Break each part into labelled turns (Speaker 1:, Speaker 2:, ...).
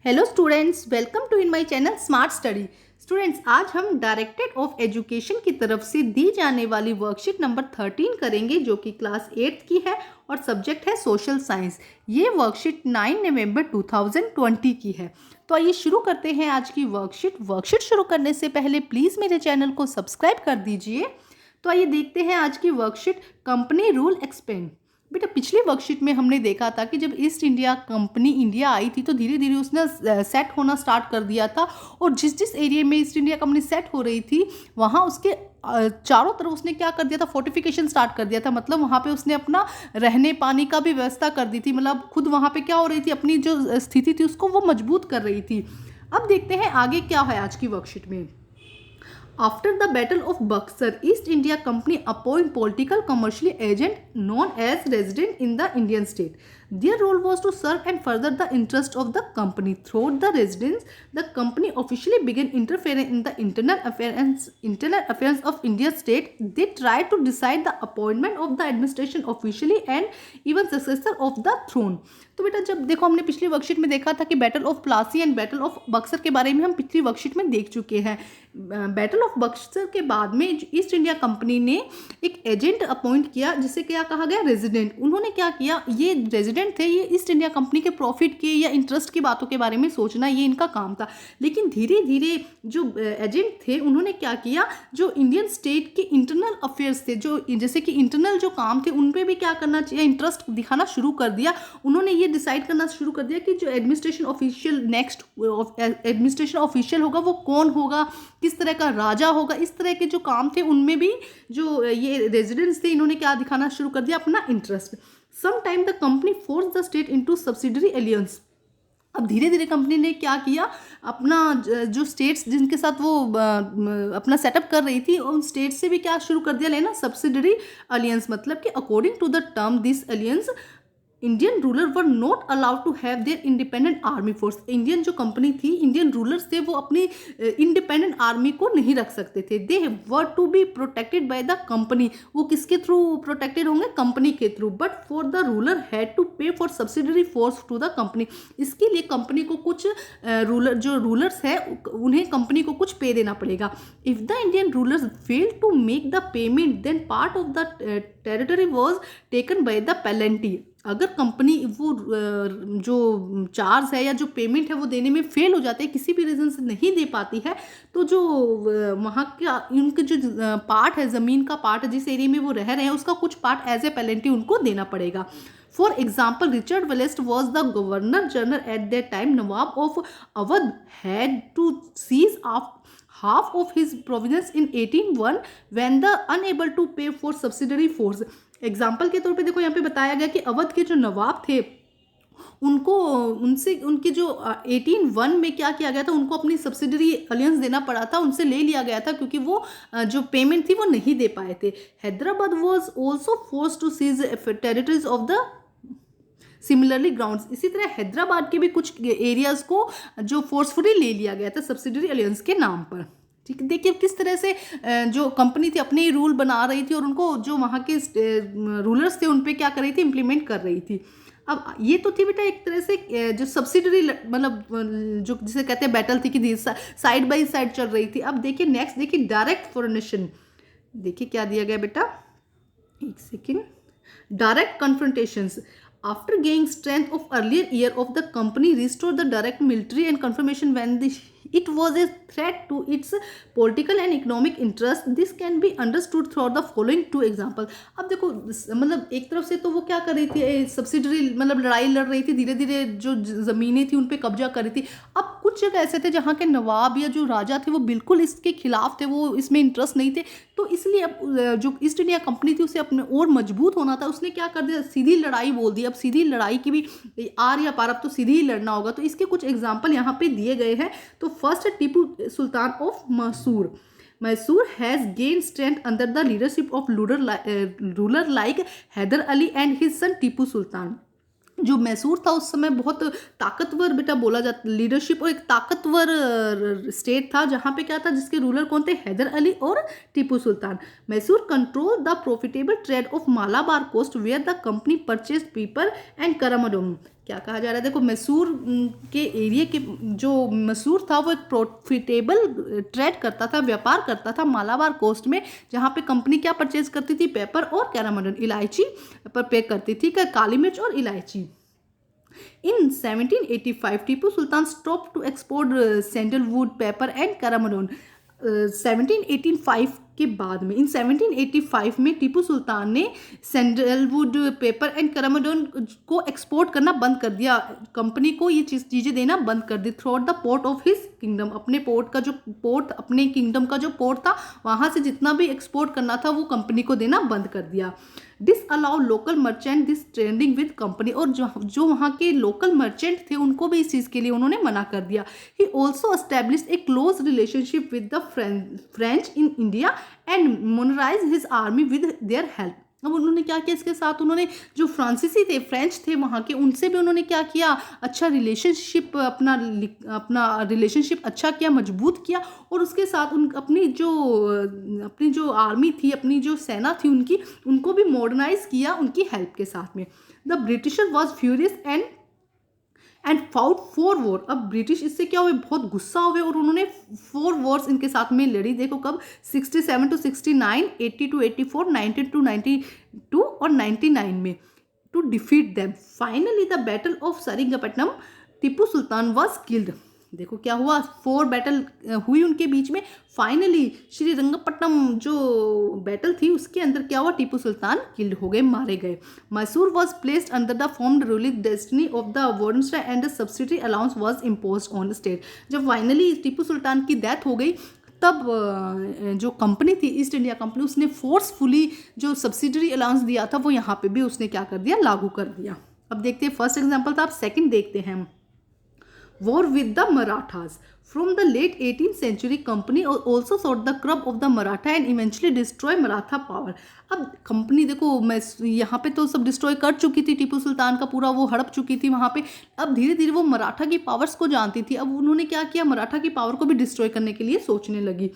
Speaker 1: Hello students, welcome to in my channel smart study. Students, आज हम directorate of education की तरफ से दी जाने वाली वर्कशीट नंबर 13 करेंगे, जो कि क्लास 8th की है और सब्जेक्ट है सोशल साइंस। ये वर्कशीट 9 नवंबर 2020 की है। तो आइए शुरू करते हैं आज की वर्कशीट शुरू करने से पहले प्लीज़ मेरे चैनल को सब्सक्राइब कर दीजिए। तो आइए देखते हैं आज की वर्कशीट, कंपनी रूल एक्सप्लेन। बेटा, पिछली वर्कशीट में हमने देखा था कि जब east India company India I थी तो धीरे धीरे उसने सेट होना स्टार्ट कर दिया था, और जिस जिस एरिया में ईस्ट इंडिया कंपनी सेट हो रही थी वहाँ उसके चारों तरफ उसने क्या कर दिया था, फोर्टिफिकेशन स्टार्ट कर दिया था। मतलब वहाँ पे उसने अपना रहने पानी का भी व्यवस्था कर दी थी। मतलब खुद वहाँ पे क्या हो रही थी, अपनी जो स्थिति थी उसको वो मजबूत कर रही थी। अब देखते हैं आगे क्या है आज की वर्कशीट में। After the Battle of Buxar, East India Company appoint political commercial agent known as resident in the Indian state. Their role was to serve and further the interest of the company. Throughout the residence, the company officially began interfering in the internal affairs of Indian state. They tried to decide the appointment of the administration officially and even successor of the throne. तो बेटा, जब देखो हमने पिछली worksheet में देखा था कि battle of Plassey and battle of Buxar के बारे में हम पिछली वर्कशीट में देख चुके हैं। बैटल ऑफ बक्सर के बाद में ईस्ट इंडिया कंपनी ने एक एजेंट अपॉइंट किया, जिसे क्या कहा गया, रेजिडेंट। उन्होंने क्या किया, ये रेजिडेंट थे, ये ईस्ट इंडिया कंपनी के प्रॉफिट के या इंटरेस्ट की बातों के बारे में सोचना ये इनका काम था। लेकिन धीरे धीरे जो एजेंट थे उन्होंने क्या किया, जो इंडियन स्टेट के इंटरनल अफेयर्स थे, जो जैसे कि इंटरनल जो काम थे उन पर भी क्या करना चाहिए, इंटरेस्ट दिखाना शुरू कर दिया। उन्होंने ये डिसाइड करना शुरू कर दिया कि जो administration official next administration official होगा वो कौन होगा, किस तरह का राजा होगा। इस तरह के जो काम थे उनमें भी जो ये रेजिडेंट्स थे इन्होंने क्या दिखाना शुरू कर दिया, अपना interest. Some time the company force the state into subsidiary alliances. अब धीरे धीरे कंपनी ने क्या किया, अपना जो स्टेट्स जिनके साथ वो अपना सेटअप कर रही थी उन स्टेट्स से भी क्या शुरू कर दिया लेना, सब्सिडरी अलियंस। मतलब कि according to the term this alliance Indian ruler were not allowed to have their independent army force. Indian जो कंपनी थी, इंडियन रूलर्स थे, वो अपनी इंडिपेंडेंट आर्मी को नहीं रख सकते थे। They were to be protected by the company. वो किसके थ्रू प्रोटेक्टेड होंगे, कंपनी के through. But for the ruler had to pay for subsidiary force to the company. इसके लिए कंपनी को कुछ रूलर्स है उन्हें कंपनी को कुछ पे देना पड़ेगा। If the Indian rulers fail to make the payment then part of the territory was taken by the penalty. अगर कंपनी वो जो चार्ज है या जो पेमेंट है वो देने में फेल हो जाते हैं, किसी भी रीज़न से नहीं दे पाती है, तो जो वहाँ का उनके जो पार्ट है, ज़मीन का पार्ट है, जिस एरिया में वो रह रहे हैं उसका कुछ पार्ट एज ए पेनल्टी उनको देना पड़ेगा। For example, Richard Wellesley was the governor general at that time. Nawab of Awadh had to cede half of his province in 1801 when the unable to pay for subsidiary force। Example के तौर पे देखो यहाँ पे बताया गया कि अवध के जो नवाब थे उनको उनसे उनके जो 1801 में क्या किया गया था, उनको अपनी सब्सिडरी अलियंस देना पड़ा था, उनसे ले लिया गया था क्योंकि वो जो पेमेंट थी वो नहीं दे पाए थे। Hyderabad was also force to cede territories of the similarly grounds. इसी तरह हैदराबाद के भी कुछ एरियाज को जो फोर्सफुली ले लिया गया था सब्सिडरी अलियंस के नाम पर। ठीक, देखिए किस तरह से जो कंपनी थी अपने रूल बना रही थी और उनको जो वहाँ के रूलर्स थे उन पे क्या कर रही थी, इम्प्लीमेंट कर रही थी। अब ये तो थी बेटा एक तरह से जो सब्सिडरी, मतलब जो जिसे कहते हैं बैटल थी कि साइड बाई साइड चल रही थी। अब देखिए नेक्स्ट, देखिए डायरेक्ट फॉरेनेशन। देखिए क्या दिया गया बेटा, एक second. Direct confrontations. After gaining strength of earlier year of the company restored the direct military and confirmation when it was a threat to its political and economic interest. This can be understood throughout the following two examples. अब देखो मतलब एक तरफ से तो वो क्या कर रही थी, सब्सिडरी मतलब लड़ाई लड़ रही थी, धीरे धीरे जो ज़मीनें थी उन पे कब्जा कर रही थी। अब कुछ जगह ऐसे थे जहाँ के नवाब या जो राजा थे वो बिल्कुल इसके खिलाफ थे, वो इसमें इंटरेस्ट नहीं थे। तो इसलिए अब जो ईस्ट इंडिया कंपनी थी उसे अपने और मजबूत होना था, उसने क्या कर दिया, सीधी लड़ाई बोल दी। अब सीधी लड़ाई की भी आर या पार, अब तो सीधी ही लड़ना होगा। तो इसके कुछ एग्जाम्पल यहाँ पे दिए गए हैं। तो फर्स्ट है Tipu Sultan of Mysore. Mysore has gain strength under the leadership of ruler like Haider Ali and his son Tipu Sultan. जो मैसूर था उस समय बहुत ताकतवर बेटा बोला जाता, लीडरशिप और एक ताकतवर स्टेट था, जहाँ पे क्या था, जिसके रूलर कौन थे, हैदर अली और Tipu Sultan. Mysore control the profitable trade of Malabar coast where the company purchase pepper and cardamom. क्या कहा जा रहा है, देखो मैसूर के एरिया के जो मैसूर था वो एक प्रॉफिटेबल ट्रेड करता था, व्यापार करता था मालाबार कोस्ट में, जहाँ पे कंपनी क्या परचेज करती थी, पेपर और कैरामडन, इलायची पर पे करती थी, काली मिर्च और इलायची। In 1785, Tipu Sultan stopped to export sandalwood, pepper and cardamom. 1785 के बाद में इन 1785 में टीपू सुल्तान ने सैंडलवुड, पेपर एंड करमाडोन को एक्सपोर्ट करना बंद कर दिया, कंपनी को ये चीज़ें देना बंद कर दी throughout the port of his kingdom. अपने पोर्ट का जो पोर्ट, अपने किंगडम का जो पोर्ट था वहाँ से जितना भी एक्सपोर्ट करना था वो कंपनी को देना बंद कर दिया। Disallow local merchant this trading with company, और जो वहाँ के लोकल मर्चेंट थे उनको भी इस चीज़ के लिए उन्होंने मना कर दिया। He also establish a close relationship with the French in India and modernise his army with their help. अब उन्होंने क्या किया इसके साथ, उन्होंने जो फ्रांसीसी थे, फ्रेंच थे वहाँ के, उनसे भी उन्होंने क्या किया, अच्छा रिलेशनशिप, अपना रिलेशनशिप अच्छा किया, मजबूत किया, और उसके साथ अपनी जो आर्मी थी, अपनी जो सेना थी उनकी, उनको भी मॉडर्नाइज किया उनकी हेल्प के साथ में। The britisher was furious and fought 4 war. अब ब्रिटिश इससे क्या हुए, बहुत गुस्सा हुए और उन्होंने 4 वॉर्स इनके साथ में लड़ी। देखो कब, 67 to 69, 80 to 84, 90 to 92 और 99 में, to defeat them. Finally the battle of Seringapatam, Tipu Sultan was killed. देखो क्या हुआ, 4 बैटल हुई उनके बीच में, फाइनली श्रीरंगपट्टनम जो बैटल थी उसके अंदर क्या हुआ, टीपू सुल्तान किल्ड हो गए, मारे गए। Mysore was placed under the formed ruling dynasty of the वार्डनस्टाइन and the subsidy alliance was imposed on the state. जब फाइनली टीपू सुल्तान की डेथ हो गई तब जो कंपनी थी ईस्ट इंडिया कंपनी, उसने फोर्सफुली जो सब्सिडरी अलाउंस दिया था वो यहाँ पे भी उसने क्या कर दिया, लागू कर दिया। अब देखते हैं, फर्स्ट एग्जाम्पल था, अब सेकेंड देखते हैं। War with the Marathas. From the late 18th century, company also sought the crop of the Maratha and eventually destroy Maratha power. अब कंपनी देखो, मैं यहाँ पे तो सब डिस्ट्रॉय कर चुकी थी, टीपू सुल्तान का पूरा वो हड़प चुकी थी वहाँ पे। अब धीरे धीरे वो मराठा की पावर्स को जानती थी, अब उन्होंने क्या किया, मराठा की पावर को भी डिस्ट्रॉय करने के लिए सोचने लगी।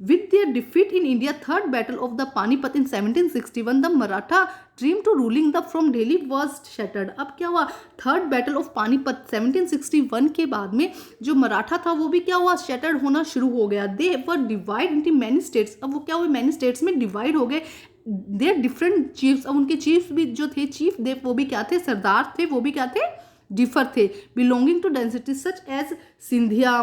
Speaker 1: With their defeat in India, third battle of the Panipat in 1761, the Maratha dream to ruling the from Delhi was shattered. अब क्या हुआ, थर्ड बैटल ऑफ पानीपत 1761 के बाद में जो मराठा था वो भी क्या हुआ, शैटर्ड होना शुरू हो गया। दे वर डिवाइड इनटू मैनी स्टेट्स। अब वो क्या हुए, मैनी स्टेट्स में डिवाइड हो गए। देयर डिफरेंट चीफ्स, अब उनके चीफ्स भी जो थे, चीफ दे वो भी क्या थे, सरदार थे, वो भी क्या थे, डिफर थे। Belonging to dynasty such as Scindia,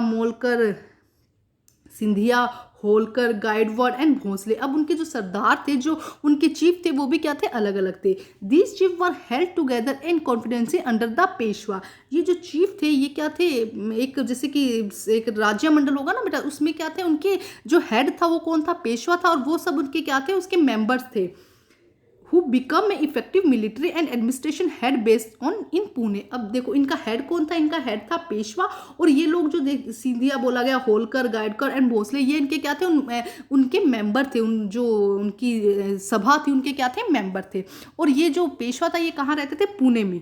Speaker 1: Holkar, Gaikwad and Bhosle. अब उनके जो सरदार थे, जो उनके चीफ थे, वो भी क्या थे, अलग अलग थे। These chief were held together in confederacy under the Peshwa. ये जो चीफ थे ये क्या थे, एक जैसे कि एक राज्य मंडल होगा ना बेटा, उसमें क्या थे, उनके जो हेड था वो कौन था, पेशवा था, और वो सब उनके क्या थे, उसके मेंबर्स थे। who become an effective military and administration head based on in Pune. अब देखो इनका हेड कौन था, इनका हेड था पेशवा, और ये लोग जो सिंधिया बोला गया, होलकर, गायकवाड़ एंड भोसले, ये इनके क्या थे, उनके मेंबर थे, जो उनकी सभा थी उनके क्या थे, मेंबर थे। और ये जो पेशवा था ये कहाँ रहते थे, पुणे में।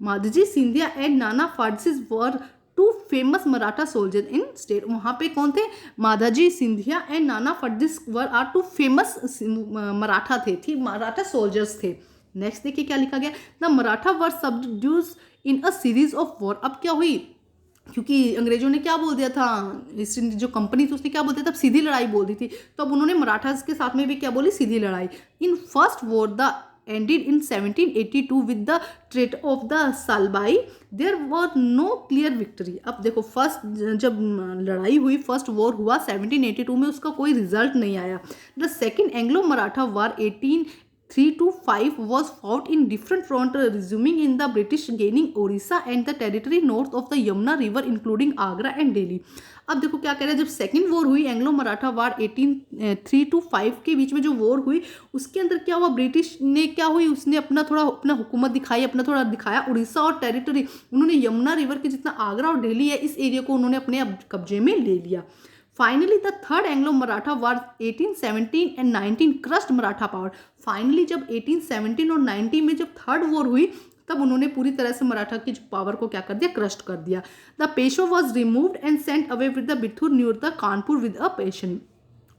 Speaker 1: माधजी Scindia and Nana Phadnavis were two famous Maratha soldier in state. वहाँ पे कौन थे, Madhaji Scindia and Nana Phadnavis were are two famous Maratha थे, मराठा सोल्जर्स थे। नेक्स्ट देखिए क्या लिखा गया, the Maratha were subdued in a series of war. अब क्या हुई, क्योंकि अंग्रेजों ने क्या बोल दिया था, ईस्ट इंडिया जो कंपनी थी उसने क्या बोल दिया था, सीधी लड़ाई बोल दी थी, तो अब उन्होंने मराठा के साथ में भी क्या बोली, सीधी लड़ाई। In first war the ended in 1782 with the threat of the Salbai. There was no clear victory. अब देखो फर्स्ट जब लड़ाई हुई, फर्स्ट वॉर हुआ 1782 में, उसका कोई रिजल्ट नहीं आया। The second Anglo Maratha war 1803 to 5 was fought in different front, resuming in the British gaining Orissa and the territory north of the Yamuna river including Agra and Delhi. अब देखो क्या कह रहे हैं, जब सेकेंड वॉर हुई एंग्लो मराठा वार 1803 to 5 के बीच में जो वॉर हुई, उसके अंदर क्या हुआ, ब्रिटिश ने क्या हुई, उसने अपना हुकूमत दिखाई, अपना थोड़ा दिखाया, उड़ीसा और टेरिटरी, उन्होंने यमुना रिवर के जितना आगरा और दिल्ली है इस एरिया को उन्होंने अपने कब्जे में ले लिया। Finally the third Anglo Maratha war 1817 and 19 crust Maratha power. Finally जब 1817 और 19 में जब थर्ड वॉर हुई तब उन्होंने पूरी तरह से मराठा की पावर को क्या कर दिया, क्रस्ट कर दिया। The Peshwa was removed and sent away with the Bithur near the Kanpur with a pension.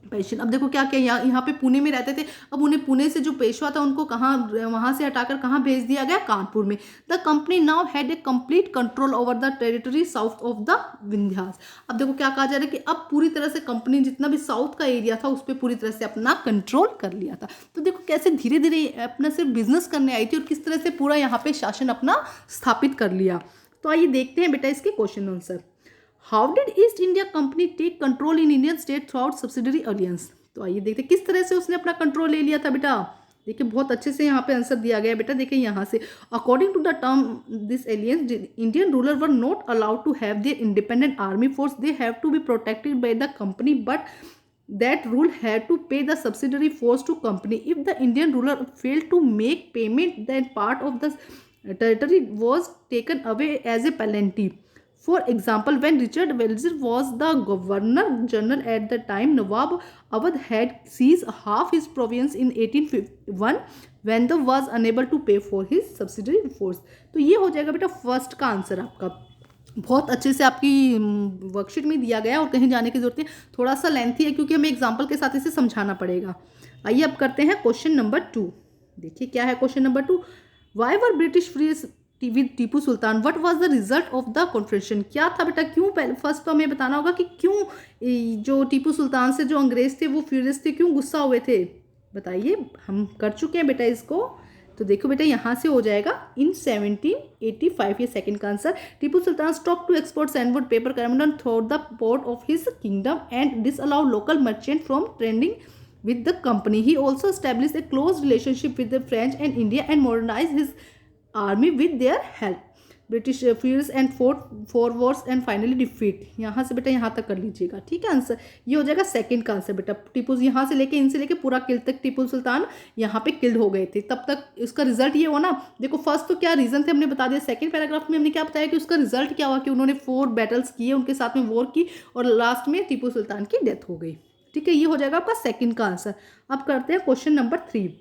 Speaker 1: Patient. अब देखो क्या क्या यहाँ पे पुणे में रहते थे, अब उन्हें पुणे से जो पेशवा था उनको कहाँ, वहाँ से हटाकर कहाँ भेज दिया गया, कानपुर में। The company now had a complete control over the territory south of the Vindhyas. अब देखो क्या कहा जा रहा है कि अब पूरी तरह से कंपनी जितना भी साउथ का एरिया था उस पर पूरी तरह से अपना कंट्रोल कर लिया था। तो देखो कैसे धीरे धीरे अपना सिर्फ बिजनेस करने आई थी और किस तरह से पूरा यहाँ पे शासन अपना स्थापित कर लिया। तो आइए देखते हैं बेटा इसके question answer. How did east India company take control in Indian state through out subsidiary alliance. तो आइए देखते हैं किस तरह से उसने अपना कंट्रोल ले लिया था बेटा। देखिए बहुत अच्छे से यहाँ पे आंसर दिया गया है बेटा। देखिए यहाँ से according to the term this alliances Indian ruler were not allowed to have their independent army force, they have to be protected by the company, but that rule had to pay the subsidiary force to company. If the Indian ruler failed to make payment, then part of the territory was taken away as a penalty. For example, when Richard Welser was the governor general at the time, Nawab Awadh had seized half his province in 1851 when the was unable to pay for his subsidiary force. तो ये हो जाएगा बेटा first का answer आपका। बहुत अच्छे से आपकी वर्कशीट में दिया गया है और कहीं जाने की जरूरत नहीं, थोड़ा सा लेंथी है क्योंकि हमें एग्जाम्पल के साथ इसे समझाना पड़ेगा। आइए अब करते हैं क्वेश्चन नंबर 2। देखिए क्या है question number 2। Why were British free with Tipu Sultan, what was the result of the confrontation. क्या था बेटा, क्यों, पहले फर्स्ट तो हमें बताना होगा कि क्यों जो टीपू सुल्तान से जो अंग्रेज थे वो फ्यूरियस थे, क्यों गुस्सा हुए थे, बताइए। हम कर चुके हैं बेटा इसको। तो देखो बेटा यहाँ से हो जाएगा इन 1785, ये सेकंड का answer. Tipu Sultan stop to export sandalwood pepper cardamom through the port of his kingdom and disallow local merchant from trading with the company. He also established a close relationship with the French and India and modernized his army with their help. British fears and fought 4 wars and finally defeat. यहाँ से बेटा यहाँ तक कर लीजिएगा, ठीक है answer. ये हो जाएगा सेकंड का आंसर बेटा। टीपू यहाँ से लेके इनसे लेके पूरा किल तक टीपू सुल्तान यहाँ पे किल्ड हो गए थे। तब तक इसका रिजल्ट ये हुआ ना, देखो फर्स्ट तो क्या रीजन थे हमने बता दिया, सेकंड पैराग्राफ में हमने क्या बताया कि उसका रिजल्ट क्या हुआ कि उन्होंने 4 बैटल्स किए, उनके साथ में वॉर की और लास्ट में टीपू सुल्तान की डेथ हो गई, ठीक है। ये हो जाएगा आपका सेकंड का आंसर। अब करते हैं question number 3।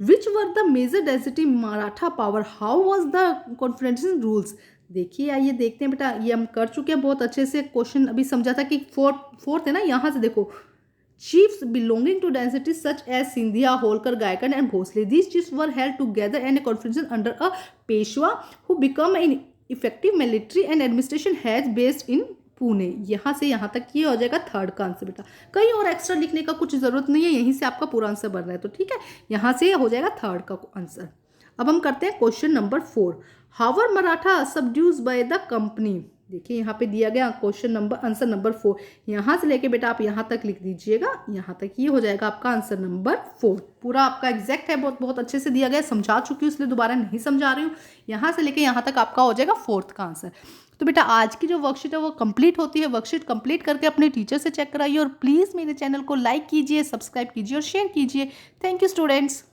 Speaker 1: Which were the major density Maratha power, how was the confederation rules. देखिए आइए देखते हैं बेटा, ये हम कर चुके हैं बहुत अच्छे से। क्वेश्चन अभी समझा था कि फोर्थ है ना, यहाँ से देखो chiefs belonging to dynasties such as Sindhia, Holkar, Gaikan and Bhosle. These chiefs were held together in a conference under a Peshwa who became an effective military and administration head based in Pune. यहाँ से यहाँ तक ये हो जाएगा third का answer बेटा। कहीं और एक्स्ट्रा लिखने का कुछ जरूरत नहीं है, यहीं से आपका पूरा आंसर बन रहा है, तो ठीक है यहाँ से हो जाएगा थर्ड का आंसर। अब हम करते हैं question number 4। How were Maratha subdued by the company. देखिए यहाँ पे दिया गया क्वेश्चन नंबर आंसर नंबर 4, यहाँ से लेके बेटा आप यहाँ तक लिख दीजिएगा, यहाँ तक ये हो जाएगा आपका आंसर नंबर 4। पूरा आपका एग्जैक्ट है, बहुत बहुत अच्छे से दिया गया, समझा चुकी हूँ इसलिए दोबारा नहीं समझा रही हूँ। यहाँ से लेके यहाँ तक आपका हो जाएगा फोर्थ का आंसर। तो बेटा आज की जो वर्कशीट है वो कंप्लीट होती है। वर्कशीट कंप्लीट करके अपने टीचर से चेक कराइए और प्लीज़ मेरे चैनल को लाइक कीजिए, सब्सक्राइब कीजिए और शेयर कीजिए। Thank you students.